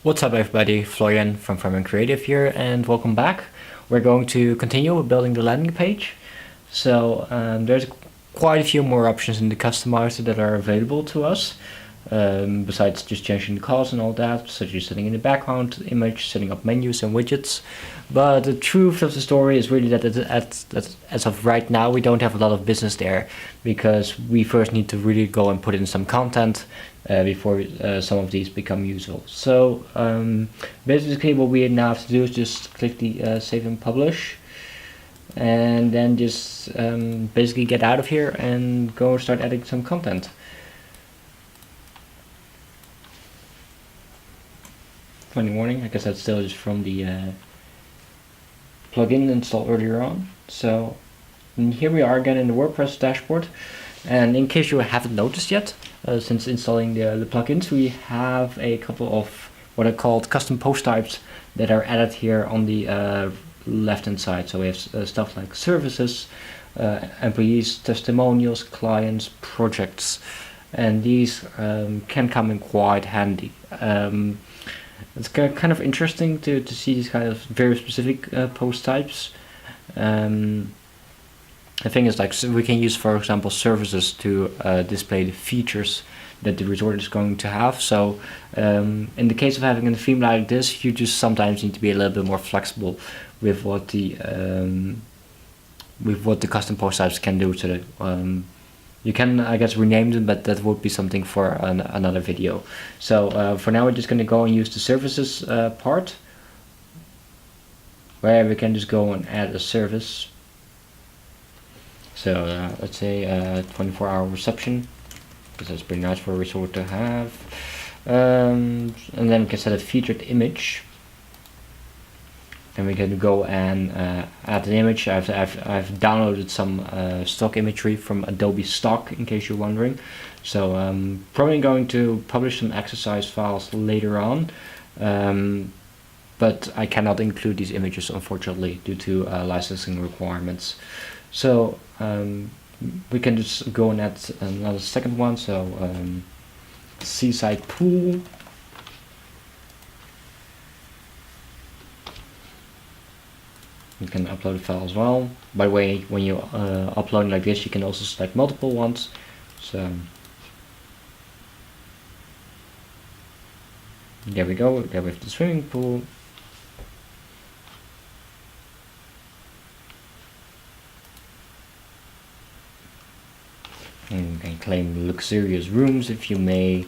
What's up everybody, Florian from Fermin Creative here, and welcome back. We're going to continue with building the landing page. So there's quite a few more options in the customizer that are available to us, besides just changing the colors and all that, such as setting in the background image, setting up menus and widgets. But the truth of the story is really that as of right now we don't have a lot of business there, because we first need to really go and put in some content before some of these become useful. So basically what we now have to do is just click the save and publish, and then just basically get out of here and go start adding some content. Funny warning, I guess that's still just from the plugin installed earlier on. So here we are again in the WordPress dashboard, and in case you haven't noticed yet, since installing the plugins, we have a couple of what are called custom post types that are added here on the left hand side. So we have stuff like services, employees, testimonials, clients, projects, and these can come in quite handy. It's kind of interesting to see these kind of very specific post types. The thing is, like, so we can use, for example, services to display the features that the resort is going to have. So in the case of having a theme like this, you just sometimes need to be a little bit more flexible with what the custom post types can do. So that you can, I guess, rename them, but that would be something for another video. So for now, we're just going to go and use the services part, where we can just go and add a service. So let's say 24-hour reception, because that's pretty nice for a resort to have. And then we can set a featured image. And we can go and add an image. I've downloaded some stock imagery from Adobe Stock, in case you're wondering. So I'm probably going to publish some exercise files later on. But I cannot include these images, unfortunately, due to licensing requirements. So we can just go and add another second one. So seaside pool. You can upload a file as well. By the way, when you upload like this, you can also select multiple ones. So there we go. There we have the swimming pool. And you can claim luxurious rooms if you may.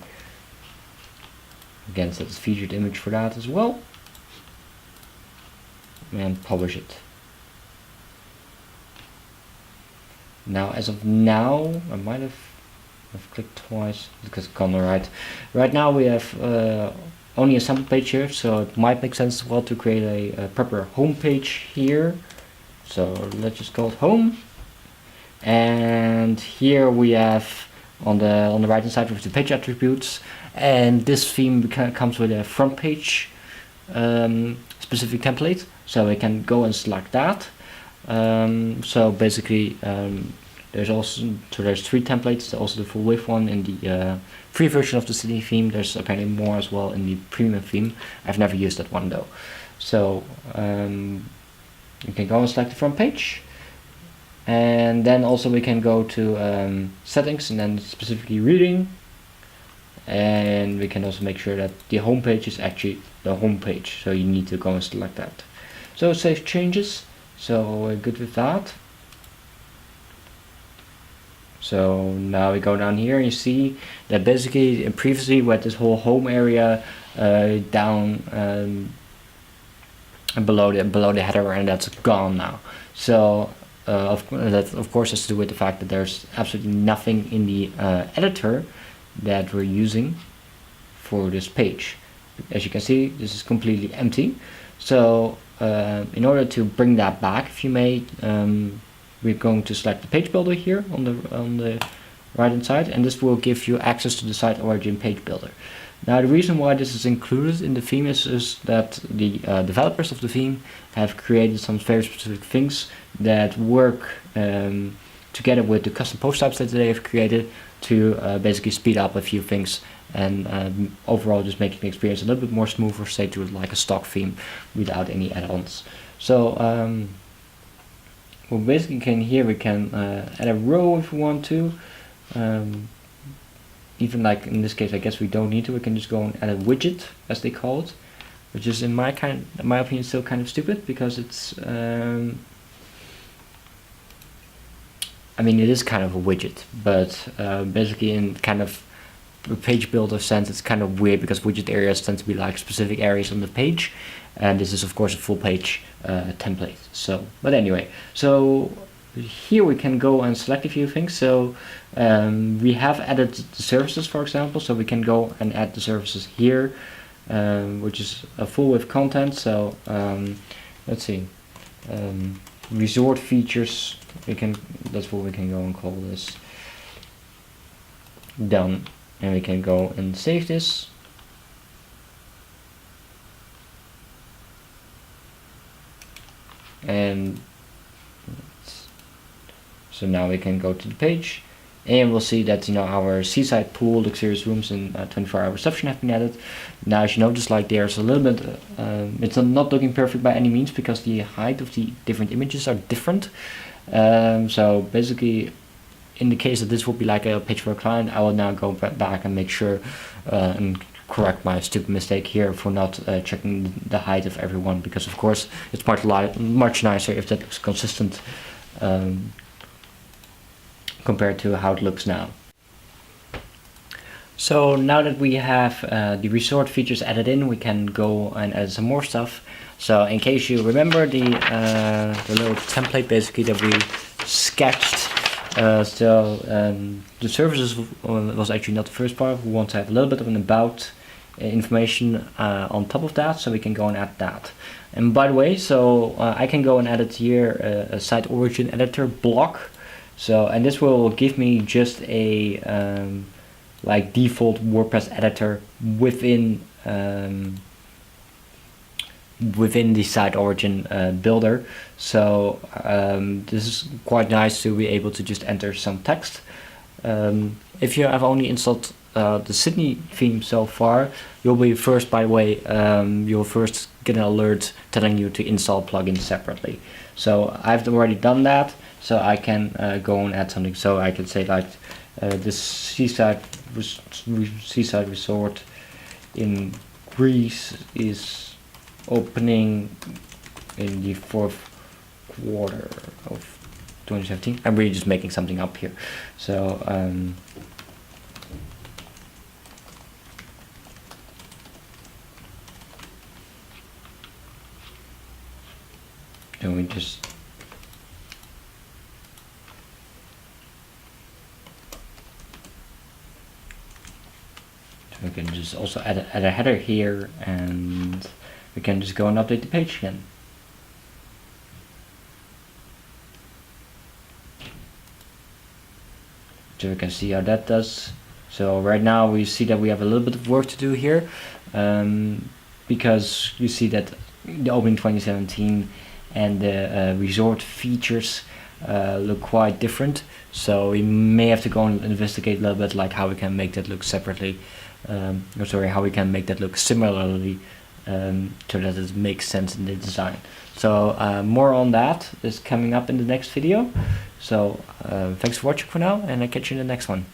Again, set a featured image for that as well. And publish it. Now, as of now, I might have clicked twice because it's gone right. Right now we have only a sample page here, so it might make sense as well to create a proper home page here. So let's just call it home. And here we have on the right hand side with the page attributes, and this theme comes with a front page specific template, so we can go and select that. So basically there's three templates, also the full width one in the free version of the city theme. There's apparently more as well in the premium theme. I've never used that one though. So you can go and select the front page. And then also we can go to settings and then specifically reading, and we can also make sure that the home page is actually the home page, so you need to go and select that. So save changes, so we're good with that. So now we go down here and you see that basically previously we had this whole home area down below the header, and that's gone now. So that of course has to do with the fact that there's absolutely nothing in the editor that we're using for this page. As you can see, this is completely empty. So in order to bring that back, if you may, we're going to select the page builder here on the right hand side, and this will give you access to the site origin page builder. Now the reason why this is included in the theme is that the developers of the theme have created some very specific things that work together with the custom post types that they have created to basically speed up a few things and overall just making the experience a little bit more smoother, say to like a stock theme without any add-ons. So well, basically here we can add a row if we want to. Even like in this case, I guess we don't need to. We can just go and add a widget, as they call it, which is in my opinion still kind of stupid, because it's I mean, it is kind of a widget, but basically in kind of a page builder sense, it's kind of weird, because widget areas tend to be like specific areas on the page, and this is of course a full page template. So, but anyway, so here we can go and select a few things. So we have added the services, for example, so we can go and add the services here, which is a full width content. So let's see, resort features, that's what we can go and call this. Done, and we can go and save this. And so now we can go to the page, and we'll see that, you know, our seaside pool, luxurious rooms, and 24-hour reception have been added. Now, as you notice, like there's a little bit, it's not looking perfect by any means, because the height of the different images are different. So basically, in the case that this would be like a page for a client, I will now go back and make sure and correct my stupid mistake here for not checking the height of everyone, because of course it's much nicer if that looks consistent compared to how it looks now. So now that we have the resort features added in, we can go and add some more stuff. So in case you remember the little template basically that we sketched, the services was actually not the first part. We want to have a little bit of an about information on top of that, so we can go and add that. And by the way, so I can go and edit here a site origin editor block. So, and this will give me just a like default WordPress editor within the site origin builder. So this is quite nice to be able to just enter some text. If you have only installed the Sydney theme so far, you'll be first, by the way, you'll first get an alert telling you to install plugins separately. So I've already done that, so I can go and add something. So I can say like this seaside resort in Greece is opening in the 4th quarter of 2017. I'm really just making something up here. So and we just we can just also add a header here, and we can just go and update the page again. So we can see how that does. So right now we see that we have a little bit of work to do here, because you see that the opening 2017 and the resort features look quite different. So we may have to go and investigate a little bit, like how we can make that look separately. How we can make that look similarly, so that it makes sense in the design. So more on that is coming up in the next video. So thanks for watching for now, and I'll catch you in the next one.